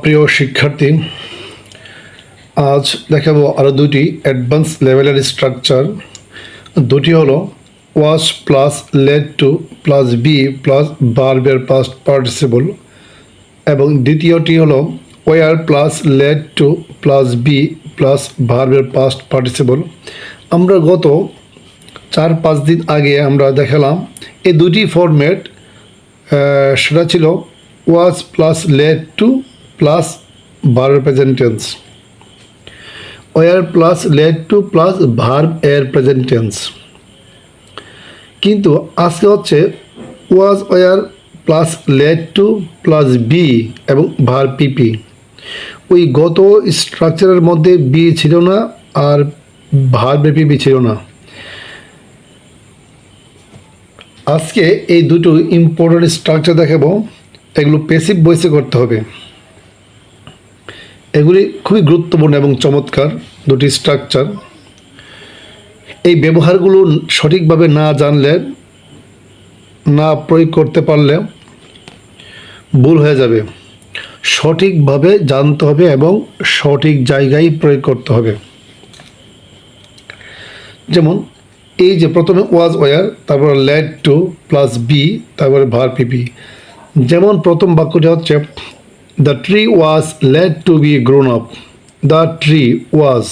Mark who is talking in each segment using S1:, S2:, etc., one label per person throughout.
S1: প্রিয় শিক্ষার্থী, আজ দেখাবো আরও দুটি অ্যাডভান্স লেভেলের স্ট্রাকচার। দুটি হলো was plus led to plus be plus ভার্বের পাস্ট পার্টিসিপল, এবং দ্বিতীয়টি হলো were plus led to plus be plus ভার্বের পাস্ট পার্টিসিপল। আমরা গত 4-5 দিন আগে আমরা দেখালাম এই দুটি ফরম্যাট। সেটা ছিল was plus led to plus verb present tense, were plus led to plus verb এর প্রেজেন্ট টেন্স। কিন্তু আজকে হচ্ছে was were plus led to plus be এবং ভার্ব পিপি। ওই গত স্ট্রাকচারের মধ্যে বি ছিল না আর ভার্ব পিপি ছিল না। আজকে এই দুটো ইম্পর্টেন্ট স্ট্রাকচার দেখাবো। এগুলো প্যাসিভ ভয়েসে করতে হবে। এগুলি খুবই গুরুত্বপূর্ণ এবং চমৎকার দুটি স্ট্রাকচার। এই ব্যবহারগুলো সঠিকভাবে না জানলে, না প্রয়োগ করতে পারলে ভুল হয়ে যাবে। সঠিকভাবে জানতে হবে এবং সঠিক জায়গায় প্রয়োগ করতে হবে। যেমন এই যে প্রথমে ওয়াজ ওয়ার, তারপরে লেড টু প্লাস বি, তারপরে ভার্ব পিপি। যেমন প্রথম বাক্যটি হচ্ছে the tree was lead to be grown up. The tree was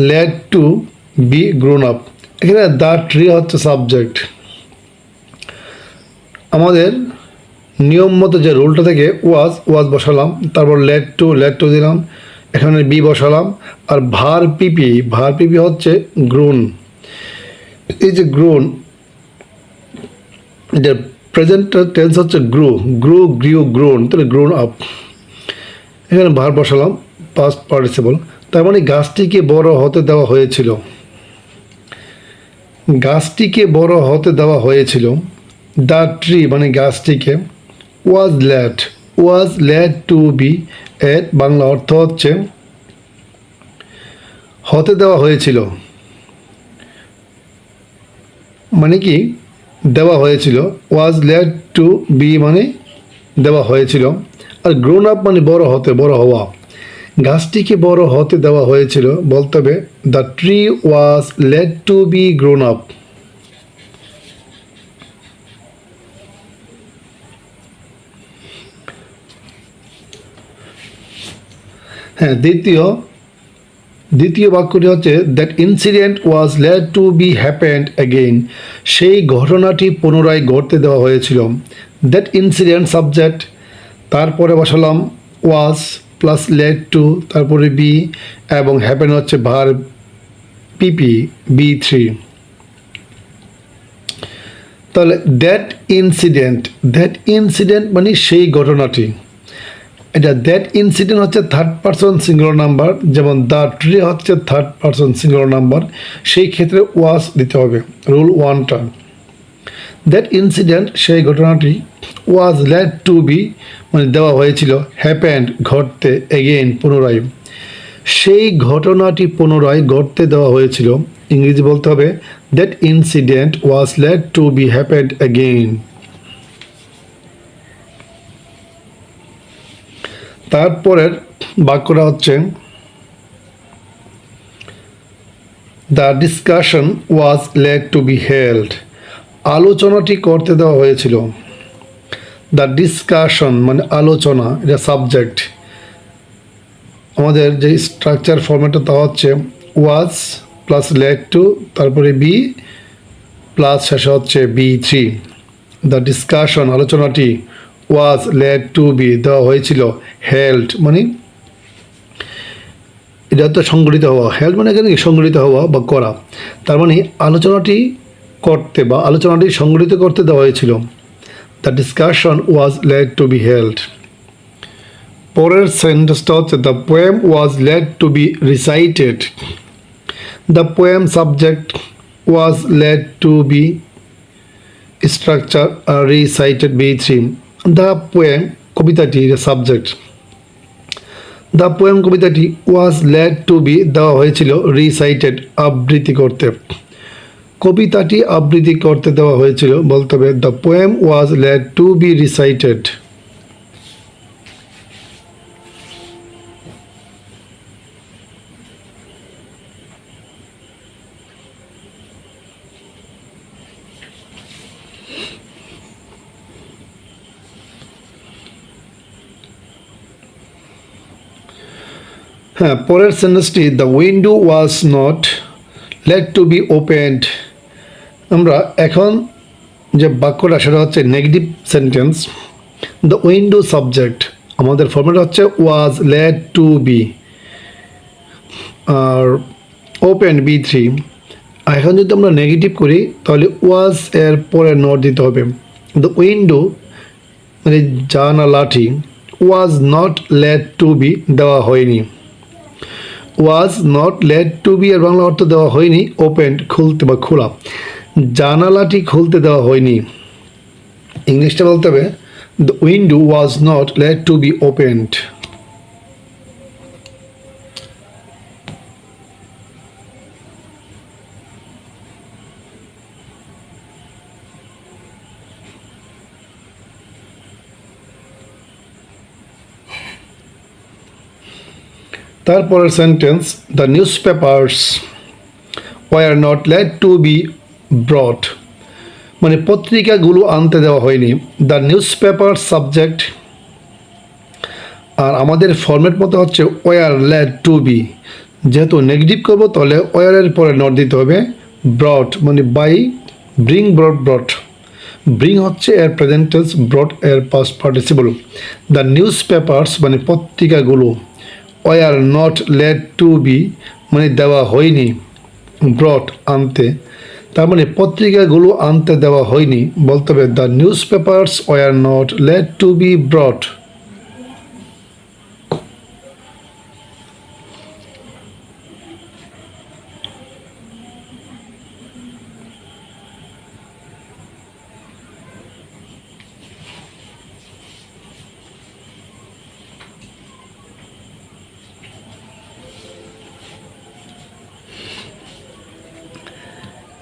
S1: lead to be grown up. এখানে দ্য ট্রি হচ্ছে সাবজেক্ট। আমাদের নিয়ম মতো যে রুলটা থেকে ওয়াজ বসালাম, তারপর লেড টু দিলাম, এখানে বি বসালাম, আর ভার্ব পিপি হচ্ছে গ্রোন। এই যে গ্রোন, যে প্রেজেন্ট টেন্স হচ্ছে গ্রিউ গ্রোন, তাহলে গ্রোন আপ। এখানে ভার্ব বসালাম পাস্ট পার্টিসিপল। তার মানে গাছটিকে বড় হতে দেওয়া হয়েছিল। গাছটিকে বড় হতে দেওয়া হয়েছিল। দ্য ট্রি মানে গাছটিকে। ওয়াজ লেড টু বি এর বাংলা অর্থ হচ্ছে হতে দেওয়া হয়েছিল, মানে কি দেওয়া হয়েছিল। ওয়াজ লেড টু বি মানে দেওয়া হয়েছিল। আর গ্রোন আপ মানে বড় হওয়া। গাছটিকে বড় হতে দেওয়া হয়েছিল, বলতে হবে the tree was lead to be grown up. হ্যাঁ, দ্বিতীয় বাক্যটি হচ্ছে that incident was lead to be happened again. সেই ঘটনাটি পুনরায় ঘটতে দেওয়া হয়েছিল। দ্যাট ইনসিডেন্ট সাবজেক্ট, তারপরে বসালাম ওয়াজ প্লাস লেড টু, তারপরে বি, এবং হ্যাপেন হচ্ছে ভার্ব পিপি B3। তাহলে দ্যাট ইনসিডেন্ট মানে সেই ঘটনাটি। এটা দ্যাট ইনসিডেন্ট হচ্ছে থার্ড পারসন সিঙ্গুলার নাম্বার, যেমন দ্য ট্রি হচ্ছে থার্ড পারসন সিঙ্গুলার নাম্বার। সেই ক্ষেত্রে ওয়াজ দিতে হবে, রুল 1টা। দ্যাট ইনসিডেন্ট সেই ঘটনাটি, ওয়াজ লেড টু বি মানে দেওয়া হয়েছিল, হ্যাপেন্ড ঘটতে, এগেইন পুনরায়। সেই ঘটনাটি পুনরায় ঘটতে দেওয়া হয়েছিল, ইংরেজি বলতে হবে that incident was lead to be happened again. তারপরের বাক্যটা হচ্ছে the discussion was lead to be held. আলোচনাটি করতে দেওয়া হয়েছিল। দ্য ডিসকাশন মানে আলোচনা, এটা সাবজেক্ট। আমাদের যে স্ট্রাকচার ফরম্যাটটা তা হচ্ছে ওয়াজ প্লাস লেড টু, তারপরে বি প্লাস শেষে হচ্ছে B3। দ্য ডিসকাশন আলোচনাটি, ওয়াজ লেড টু বি দেওয়া হয়েছিল, হেল্ড মানে এটা তো সংগঠিত হওয়া। হেল্ড মানে এখানে সংগঠিত হওয়া বা করা। তার মানে আলোচনাটি করতে বা আলোচনাটি সংগঠিত করতে দেওয়া হয়েছিল। The discussion was lead to be held. পরের সেন্টেন্সটা হচ্ছে the poem was lead to be recited. The poem subject, was lead to be structure, recited B3। The poem কবিতাটি সাবজেক্ট। দ্য পোয়েম কবিতাটি ওয়াজ লেড টু বি দেওয়া হয়েছিল, recited আবৃত্তি করতে। কবিতাটি আবৃত্তি করতে দেওয়া হয়েছিল, বলতে হবে the poem was lead to be recited. হ্যাঁ, পরের সেন্টেন্সটি the window was not let to be opened. আমরা এখন যে বাক্যটা সেটা হচ্ছে negative sentence. The window subject, আমাদের ফর্মেট হচ্ছে ওয়াজ লেট টু বি, আর ওপেন B3। এখন যদি আমরা নেগেটিভ করি তাহলে ওয়াজ এর পরে নট দিতে হবে। দ্য উইন্ডো মানে জানালাটি was not let to be দেওয়া হয়নি। Was not let to be এর বাংলা অর্থ দেওয়া হয়নি ওপেন, খুলতে বা খোলা। জানালাটি খুলতে দেওয়া হয়নি। ইংলিশটা বলতে হবে the window was not let to be opened. তারপরের sentence the newspapers were not let to be brought, মানে পত্রিকাগুলো আনতে দেওয়া হয়নি। দ্য নিউজ পেপার সাবজেক্ট, আর আমাদের ফরম্যাট মতো হচ্ছে ওয়ার লেট টু বি। যেহেতু নেগেটিভ করবো তাহলে ওয়ারের পরে নট দিতে হবে। ব্রট মানে বাই, ব্রিং ব্রট ব্রট। ব্রিং হচ্ছে এর প্রেজেন্ট টেন্স, ব্রট এর past participle. The newspapers মানে পত্রিকাগুলো, war not let to be মানে দেওয়া হয়নি, ব্রট আনতে, তার মানে পত্রিকাগুলো আনতে দেওয়া হয়নি। বলতে হবে the newspapers were not let to be brought.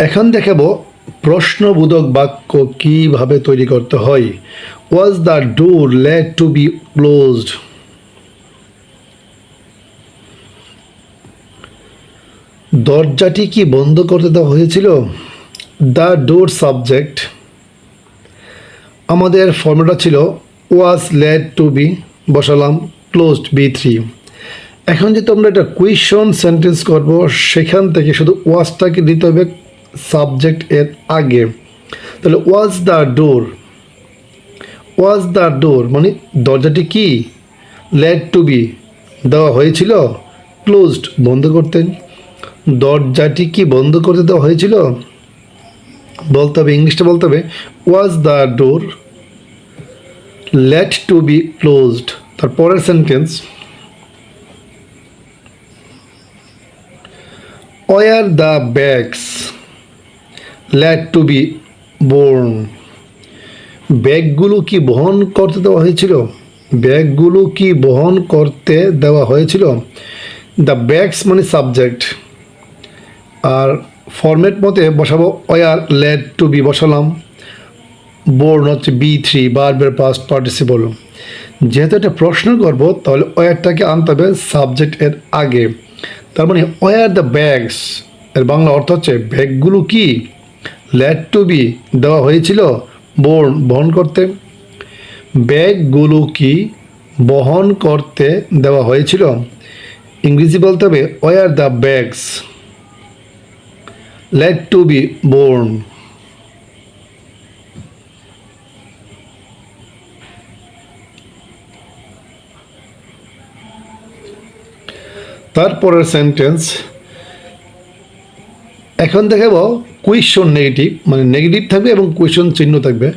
S1: এখন দেখাবো প্রশ্নবোধক বাক্য কিভাবে তৈরি করতে হয়। Was the door let to be closed, দরজাটি কি বন্ধ করতে দেওয়া হয়েছিল। দ্য ডোর সাবজেক্ট, আমাদের ফর্মুলা ছিল ওয়াজ লেট টু বি, বসালাম ক্লোজড B3। এখন যদি আমরা একটা কুয়েশন সেন্টেন্স করব সেখান থেকে শুধু ওয়াজটাকে দিতে হবে সাবজেক্ট এর আগে। তাহলে ওয়াজ দ্য ডোর, ওয়াজ দ্য ডোর মানে দরজাটি কি লেট টু বি দেওয়া হয়েছিল ক্লোজড বন্ধ করতে। দরজাটি কি বন্ধ করতে দেওয়া হয়েছিল, বলতে হবে ইংলিশটা বলতে হবে was the door let to be closed. তারপরের sentence were the bags let to be borne, ব্যাগগুলো কি বহন করতে দেওয়া হয়েছিল, ব্যাগগুলো কি বহন করতে দেওয়া হয়েছিল। দ্য ব্যাগস মানে সাবজেক্ট, আর ফরম্যাট মতে বসাবো ওয়ার লেট টু বি, বসালাম বোর্ন হচ্ছে B3 ভার্বের পাস্ট পার্টিসিপল। যেহেতু একটা প্রশ্ন করবো তাহলে ওয়ারটাকে আনতে হবে সাবজেক্ট এর আগে। তার মানে ওয়ার দ্য ব্যাগস এর বাংলা অর্থ হচ্ছে ব্যাগগুলো কি লেট টু বি দেওয়া হয়েছিল বোর্ন বহন করতে। ব্যাগগুলো কি বহন করতে দেওয়া হয়েছিল, ইংরেজি বলতে হবে were the bags let to be borne. তারপরের সেন্টেন্স এখন দেখাবো কুয়েশন নেগেটিভ, মানে নেগেটিভ থাকবে এবং কুয়েশন চিহ্ন থাকবে।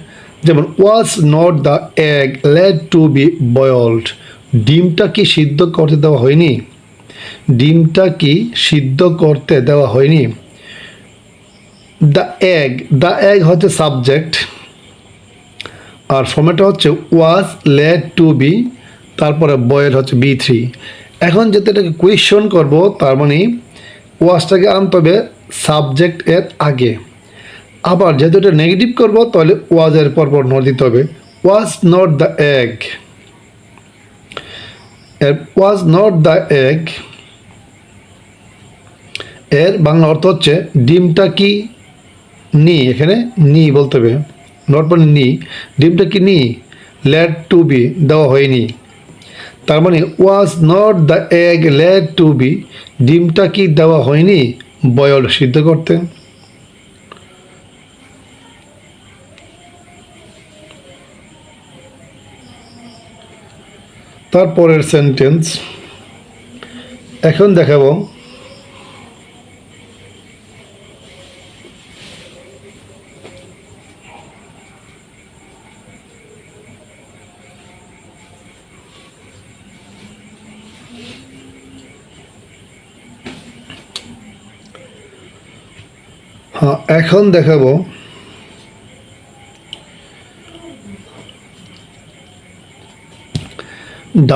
S1: যেমন was not the egg let to be boiled, ডিমটা কি সিদ্ধ করতে দেওয়া হয়নি, ডিমটা কি সিদ্ধ করতে দেওয়া হয়নি। দ্য এগ, দ্য এগ হচ্ছে সাবজেক্ট, আর ফর্মেটটা হচ্ছে ওয়াজ লেট টু বি, তারপরে বয়েল হচ্ছে B3। এখন যেহেতু এটাকে কুয়েশন করবো তার মানে ওয়াজটাকে আনতে হবে সাবজেক্ট এর আগে। আবার যেহেতু এটা নেগেটিভ করবো তাহলে ওয়াজের পরপর নট দিতে হবে। ওয়াজ not the egg, was not the egg এর বাংলা অর্থ হচ্ছে ডিমটা কি নি, এখানে নি বলতে হবে, নট মানে নি, ডিমটা কি নি লেট টু বি দেওয়া হয়নি। তার মানে was not the egg led to be, ডিমটা কি দেওয়া হয়নি বয়েল সিদ্ধ করতে। তারপরের সেন্টেন্স এখন দেখাবো। হ্যাঁ, এখন দেখাবো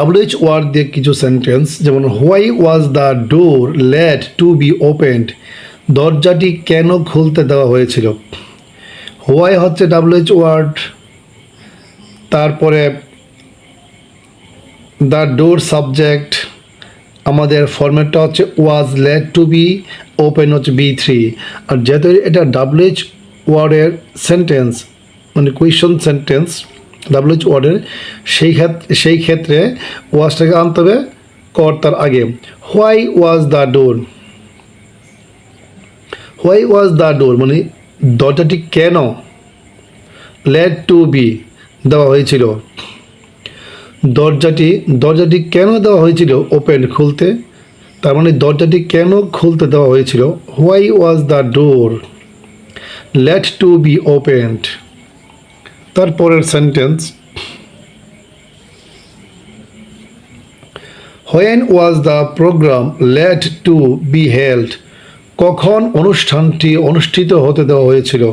S1: WH ওয়ার্ড দিয়ে কিছু সেন্টেন্স, যেমন why was the door let to be opened, দরজাটি কেন খুলতে দেওয়া হয়েছিল। হোয়াই হচ্ছে WH ওয়ার্ড, তারপরে দ্য ডোর সাবজেক্ট, আমাদের ফরম্যাটটা হচ্ছে was let to be, open হচ্ছে B3। আর যেহেতু এটা WH ওয়ার্ডের সেন্টেন্স মানে কুয়েশন সেন্টেন্স WH ওয়ার্ডের, সেই ক্ষেত্রে ওয়াজটাকে আনতে হবে কর্তার আগে। Why was the door, why was the ডোর মানে দরজাটি কেন লেট টু বি দেওয়া হয়েছিল, দরজাটি কেন দেওয়া হয়েছিল ওপেন খুলতে, তার মানে দরজাটি কেন খুলতে দেওয়া হয়েছিল। Why was the door let to be opened. তারপরের sentence when was the programme let to be held, কখন অনুষ্ঠানটি অনুষ্ঠিত হতে দেওয়া হয়েছিল,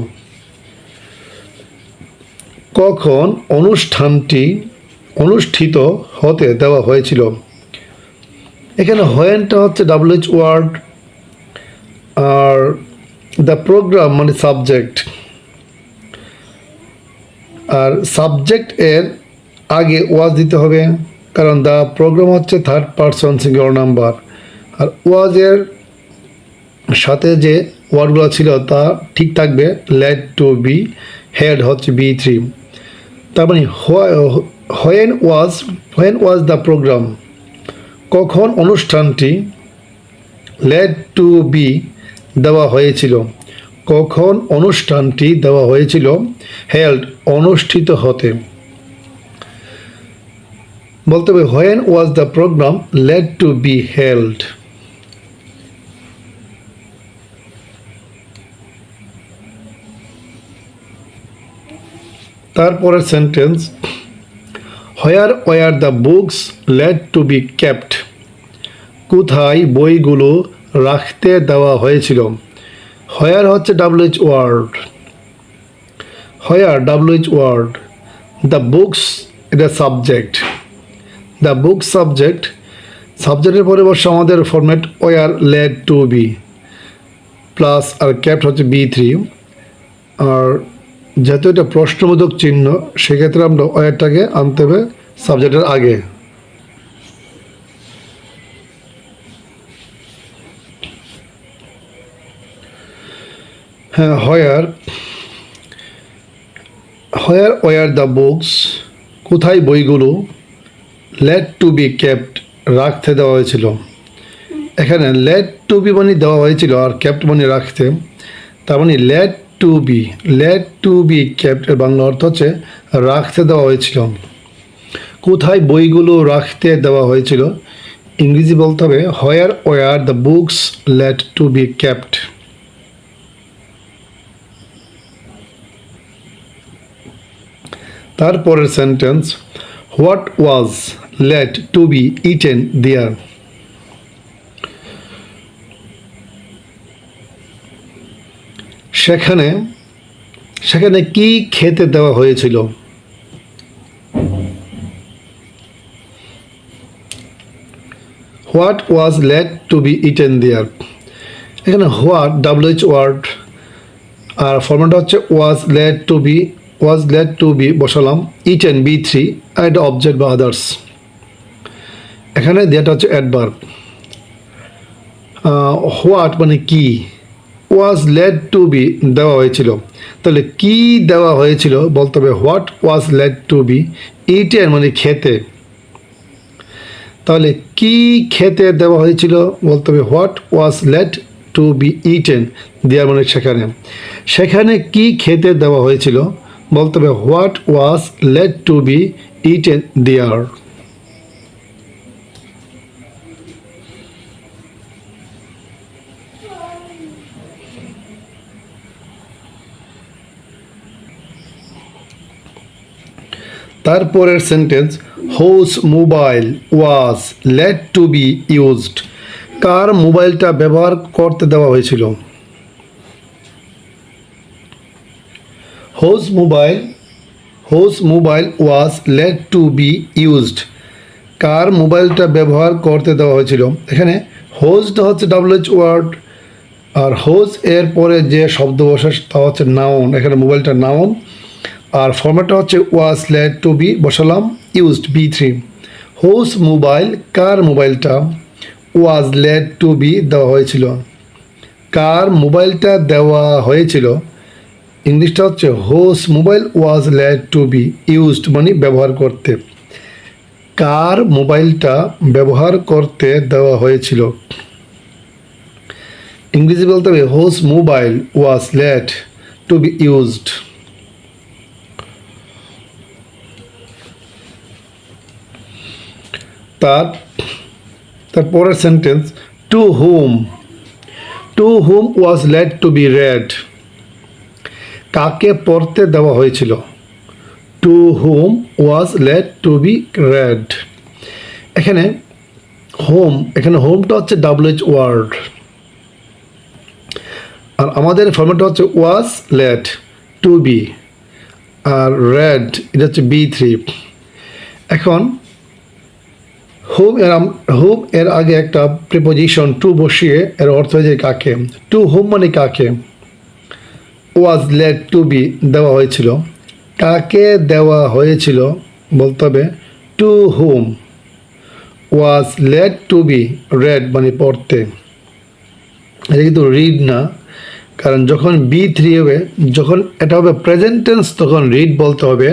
S1: কখন অনুষ্ঠানটি অনুষ্ঠিত হতে দেওয়া হয়েছিল। এখানে হোয়েনটা হচ্ছে WH ওয়ার্ড, আর দ্য প্রোগ্রাম মানে সাবজেক্ট, আর সাবজেক্ট এর আগে ওয়াজ দিতে হবে, কারণ দ্য প্রোগ্রাম হচ্ছে থার্ড পারসন সিঙ্গুলার নাম্বার, আর ওয়াজের সাথে যে ওয়ার্ডগুলো ছিল তা ঠিক থাকবে। লেট টু বি হেড হচ্ছে B3। তার মানে হোয়েন ওয়াজ দ্য প্রোগ্রাম, কখন অনুষ্ঠানটি লেট টু বি দেওয়া হয়েছিল, কখন অনুষ্ঠানটি দেওয়া হয়েছিল হেল্ড অনুষ্ঠিত হতে। বলতে হবে when was the programme let to be held. তারপরের sentence where were the books let to be kept, কোথায় বইগুলো রাখতে দেওয়া হয়েছিল। হোয়ার হচ্ছে WH word, where WH word, the books এটা সাবজেক্ট, দ্য বুক সাবজেক্টের পরে বসে আমাদের format were let to be plus আর কেপ্ট হচ্ছে B3। আর যেহেতু এটা প্রশ্নবোধক চিহ্ন সেক্ষেত্রে আমরা ওয়ারটাকে আনতে হবে সাবজেক্টের আগে। হ্যাঁ, হোয়ার ওয়ার দ্য বুকস, কোথায় বইগুলো লেট টু বি কেপ্ট রাখতে দেওয়া হয়েছিল। এখানে লেট টু বি মানে দেওয়া হয়েছিল আর কেপ্ট মানে রাখতে, তার মানে লেট টু বি কেপ্ট এর বাংলা অর্থ হচ্ছে রাখতে দেওয়া হয়েছিল। কোথায় বইগুলো রাখতে দেওয়া হয়েছিল, ইংরেজি বলতে হবে where were the books let to be kept. তারপরের sentence what was let to be eaten there, সেখানে কি খেতে দেওয়া হয়েছিল। What was let to be eaten there, এখানে হোয়াট WH ওয়ার্ড আর ফরম্যাট হচ্ছে ওয়াজ লেট টু বি বসালাম, ইটেন B3 আর এটা অবজেক্ট বা আদার্স। এখানে দেয়াটা হচ্ছে অ্যাডভার্ব। হোয়াট মানে কি, ওয়াজ লেট টু বি দেওয়া হয়েছিল, তাহলে কি দেওয়া হয়েছিল বলতে হবে what was let to be eaten মানে খেতে, তাহলে কি খেতে দেওয়া হয়েছিল বলতে হবে what was let to be eaten দেওয়ার মানে সেখানে কি খেতে দেওয়া হয়েছিল বলতে হবে what was let to be eaten there. তারপরের sentence whose mobile was let to be used, কার মোবাইলটা ব্যবহার করতে দেওয়া হয়েছিল। Whose mobile was let to be used, কার মোবাইলটা ব্যবহার করতে দেওয়া হয়েছিল। এখানে হোজটা হচ্ছে WH ওয়ার্ড, আর হোজ এর পরে যে শব্দ বসে তা হচ্ছে নাউন, এখানে মোবাইলটা নাউন, আর ফরম্যাটটা হচ্ছে ওয়াজ লেট টু বি বসালাম ইউজড B3। হোজ মোবাইল কার মোবাইলটা ওয়াজ লেট টু বি দেওয়া হয়েছিল, কার মোবাইলটা দেওয়া হয়েছিল ইংলিশটা হচ্ছে whose mobile was let to be used মানে ব্যবহার করতে, কার মোবাইলটা ব্যবহার করতে দেওয়া হয়েছিল। ইংরেজি বলতে হবে whose mobile was let to be used. তারপরের sentence to whom was let to be read, কাকে পড়তে দেওয়া হয়েছিল। To whom was let to be read. এখানে হোমটা হচ্ছে WH ওয়ার্ড, আর আমাদের ফর্মেটটা হচ্ছে ওয়াজ লেট টু বি, আর রেড এটা হচ্ছে B3। এখন হোম এর আগে একটা প্রিপোজিশন টু বসিয়ে এর অর্থ হয়ে যায় কাকে। টু হোম মানে কাকে, ওয়াজ লেট টু বি দেওয়া হয়েছিল, কাকে দেওয়া হয়েছিল বলতে হবে to whom was let to be read মানে পড়তে। এটা কিন্তু রিড না, কারণ যখন B3 হবে, যখন এটা হবে প্রেজেন্ট টেন্স তখন রিড বলতে হবে,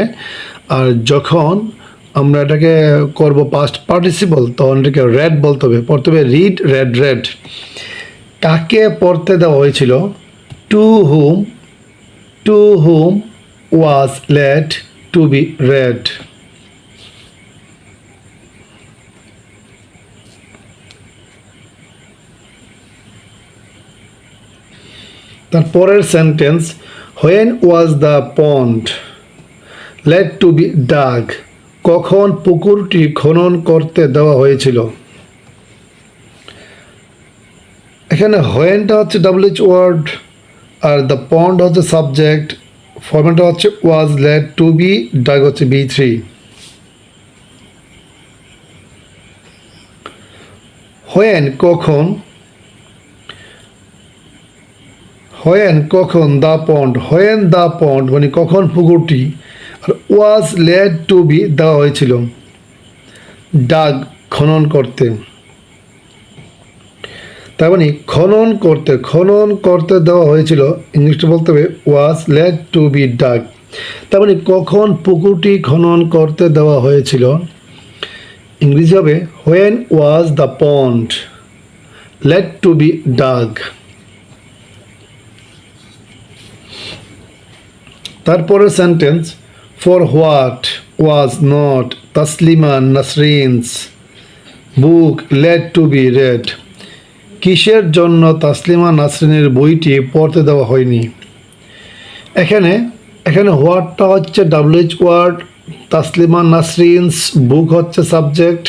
S1: আর যখন আমরা এটাকে করব পাস্ট পার্টিসিপল তখন এটাকে রেড বলতে হবে, পড়তে হবে রিড রেড। কাকে পড়তে দেওয়া হয়েছিল to whom was let to be read. তারপরের sentence when was the pond let to be dug, কখন পুকুরটি খনন করতে দেওয়া হয়েছিল। এখানে হোয়েনটা হচ্ছে WH ওয়ার্ড, আর দ্য পন্ড হচ্ছে সাবজেক্ট, ফর্মেটটা হচ্ছে was let to be, dug হচ্ছে B3। হোয়েন কখন দ্য পন্ড মানে কখন পুকুরটি, আর ওয়াজ লেট টু বি দেওয়া হয়েছিল ডাগ খনন করতে। তার মানে খনন করতে দেওয়া হয়েছিল ইংলিশটা বলতে হবে was let to be dug. তার মানে কখন পুকুরটি খনন করতে দেওয়া হয়েছিল ইংরেজি হবে when was the pond let to be dug. তারপরে sentence for what was not Taslima Nasrin's book let to be read, কিসের জন্য তাসলিমা নাসরিনের বইটি পড়তে দেওয়া হয়নি। এখানে হোয়াটটা হচ্ছে WH word, Taslima Nasrin's book হচ্ছে সাবজেক্ট,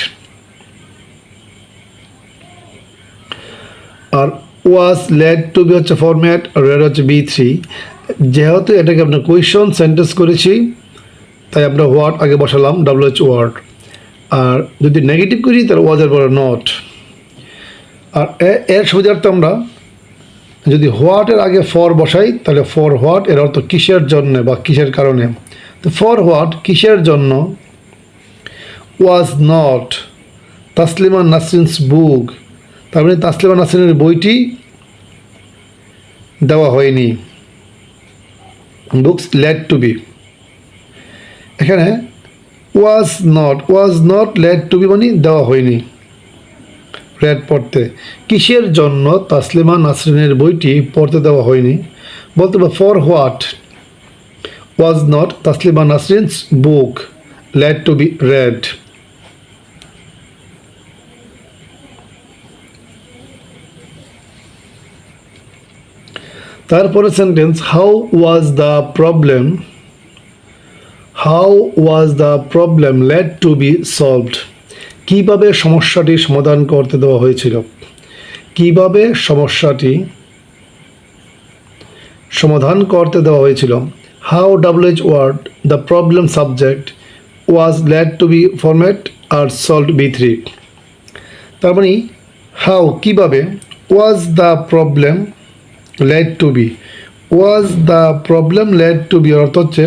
S1: আর ওয়াজ লেট টু বি হচ্ছে ফরম্যাট, রেড হচ্ছে B3। যেহেতু এটাকে আমরা কোয়েশন সেন্টেন্স করেছি তাই আমরা হোয়াট আগে বসালাম WH ওয়ার্ড, আর যদি নেগেটিভ করি তাহলে ওয়াজের পরে নট। আর এর সুবিধার্থে আমরা যদি হোয়াটের আগে ফর বসাই তাহলে ফর হোয়াট এর অর্থ কিসের জন্য বা কিসের কারণে। তো ফর হোয়াট কিসের জন্য ওয়াজ নট তাসলিমা নাসরিনস বুক, তার মানে তাসলিমা নাসরিনের বইটি দেওয়া হয়নি, বুকস লেট টু বি। এখানে was not let to be মানে দেওয়া হয়নি। রেড পড়তে, কিসের জন্য তাসলিমা নাসরিনের বইটি পড়তে দেওয়া হয়নি? বলতে হবে for what was not Taslima Nasrin's book let to be read. তারপরে sentence how was the problem let to be solved. কিভাবে সমস্যাটি সমাধান করতে দেওয়া হয়েছিল? কিভাবে সমস্যাটি সমাধান করতে দেওয়া হয়েছিল? How WH word the problem subject was let to be format আর সলভড B3। তার মানে হাউ কিভাবে, was the problem led to be, was the problem led to be অর্থ হচ্ছে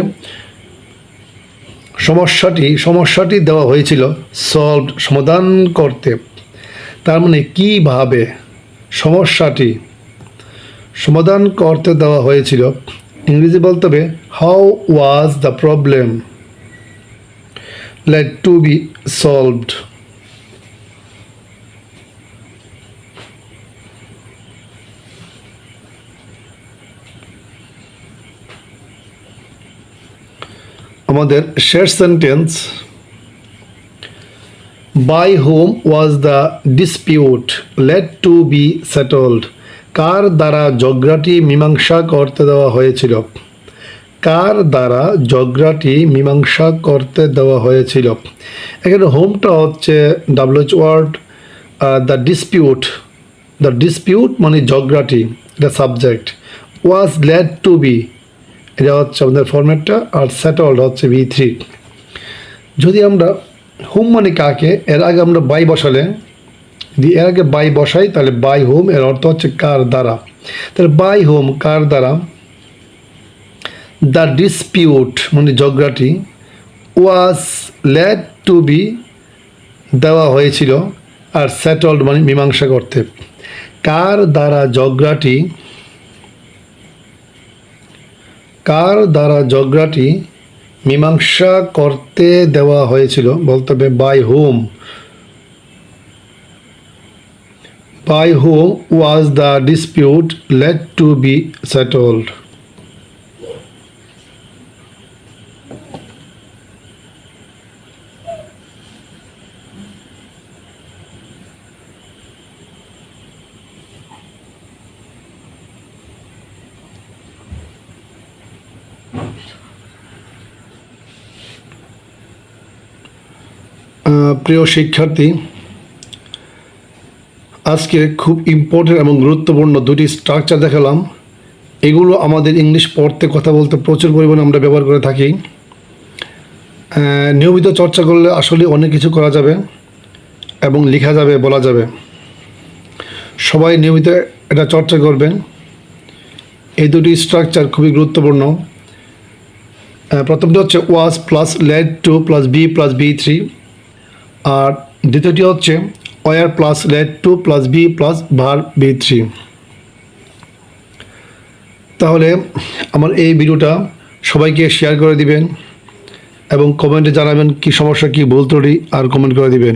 S1: সমস্যাটি দেওয়া হয়েছিল সলভড সমাধান করতে। তার মানে কিভাবে সমস্যাটি সমাধান করতে দেওয়া হয়েছিল, ইংরেজি বলতে হবে how was the problem led to be solved. আমাদের শেষ sentence by whom was the dispute let to be settled. কার দ্বারা ঝগড়াটি মীমাংসা করতে দেওয়া হয়েছিল? কার দ্বারা ঝগড়াটি মীমাংসা করতে দেওয়া হয়েছিল? এখানে হোমটা হচ্ছে WH ওয়ার্ড, দ্য ডিসপিউট মানে ঝগড়াটি, এটা subject, was lead to B এটা হচ্ছে আমাদের ফরম্যাটটা, আর সেটলড হচ্ছে B3। যদি আমরা হোম মানে কাকে, এর আগে আমরা বাই বসালে, যদি এর আগে বাই বসাই তাহলে বাই হোম এর অর্থ হচ্ছে কার দ্বারা। তাহলে বাই হোম কার দ্বারা, দ্য ডিসপিউট মানে ঝগড়াটি, ওয়াজ লেড টু বি দেওয়া হয়েছিল, আর সেটলড মানে মীমাংসা করতে। কার দ্বারা ঝগড়াটি মীমাংসা করতে দেওয়া হয়েছিল, বলতে হবে by whom was the dispute led to be settled. প্রিয় শিক্ষার্থী, আজকে খুব ইম্পর্টেন্ট এবং গুরুত্বপূর্ণ দুটি স্ট্রাকচার দেখালাম। এগুলো আমাদের ইংলিশ পড়তে কথা বলতে প্রচুর পরিমাণে আমরা ব্যবহার করে থাকি। নিয়মিত চর্চা করলে আসলে অনেক কিছু করা যাবে এবং লেখা যাবে, বলা যাবে। সবাই নিয়মিত এটা চর্চা করবেন। এই দুটি স্ট্রাকচার খুবই গুরুত্বপূর্ণ। প্রথমটি হচ্ছে was plus led to plus be plus B3, আর দ্বিতীয়টি হচ্ছে were plus led to plus be plus verb B3। তাহলে আমার এই ভিডিওটা সবাইকে শেয়ার করে দিবেন এবং কমেন্টে জানাবেন কি সমস্যা, কি ভুল ত্রুটি, আর কমেন্ট করে দিবেন।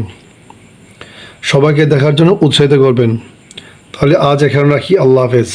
S1: সবাইকে দেখার জন্য উৎসাহিত করবেন। তাহলে আজ এখানে রাখি। আল্লাহ হাফেজ।